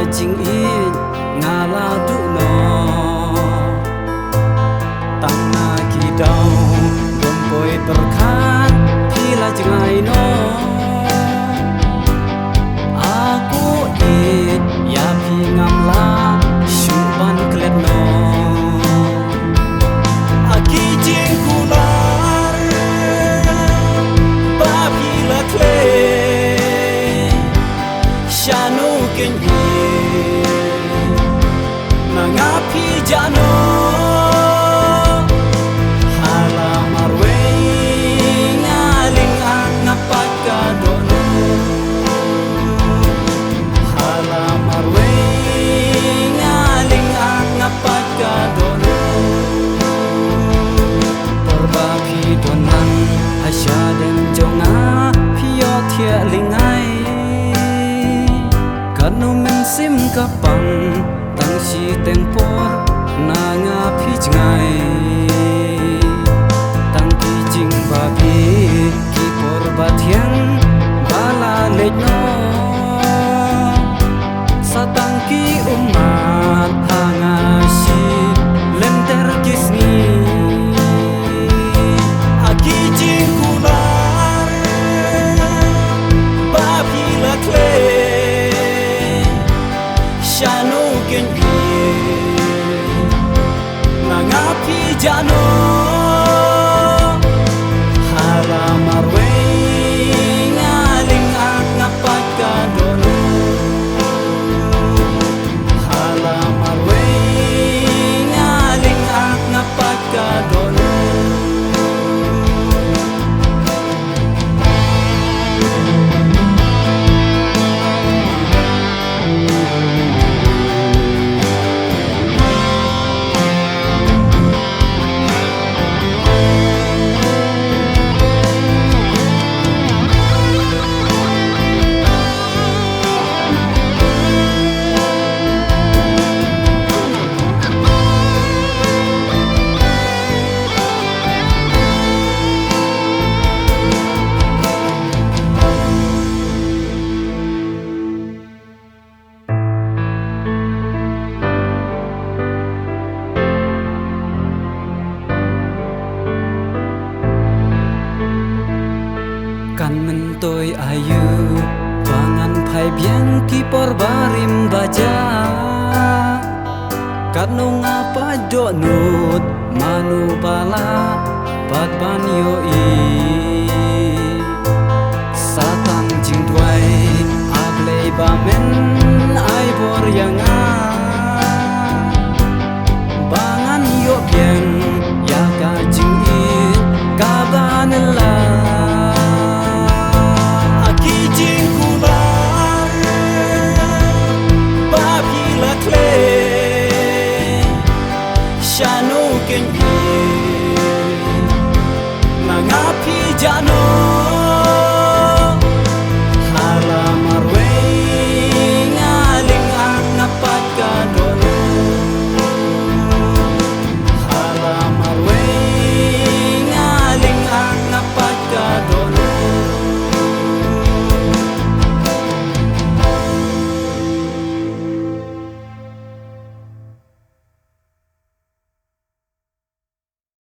jing in ngala du no tang na ki dau dom poi perkhan pila jangai no aku it ya pi ngam la shu ban klet no aki jing kular ba pila kle shanu ken na ngapi jano hala marwe ngaling ang napagkadono hala marwe ngaling ang napagkadono perbapi donan asya dan jonga pio thia lingai kanu men sim kapang tang si tempor na nga phi ngai tang ki jing ba bi ki por ba thiang bala le no sa tang ki umat hanga si lenter kisni aki jing kular ba bi la kle shanu ken na ngapi jano hala marwe ngaling ak napagkadono hala marwe ngaling ak napagkadono kan mentoi ayu pangan phai biang ki por barim baja kanu ngapa do nut manu bala pat ban yo i satang jing dwai agle ba men ai bor yang a bangan yo biang ya ka jing i ka ban la shanu ken na ngapi jano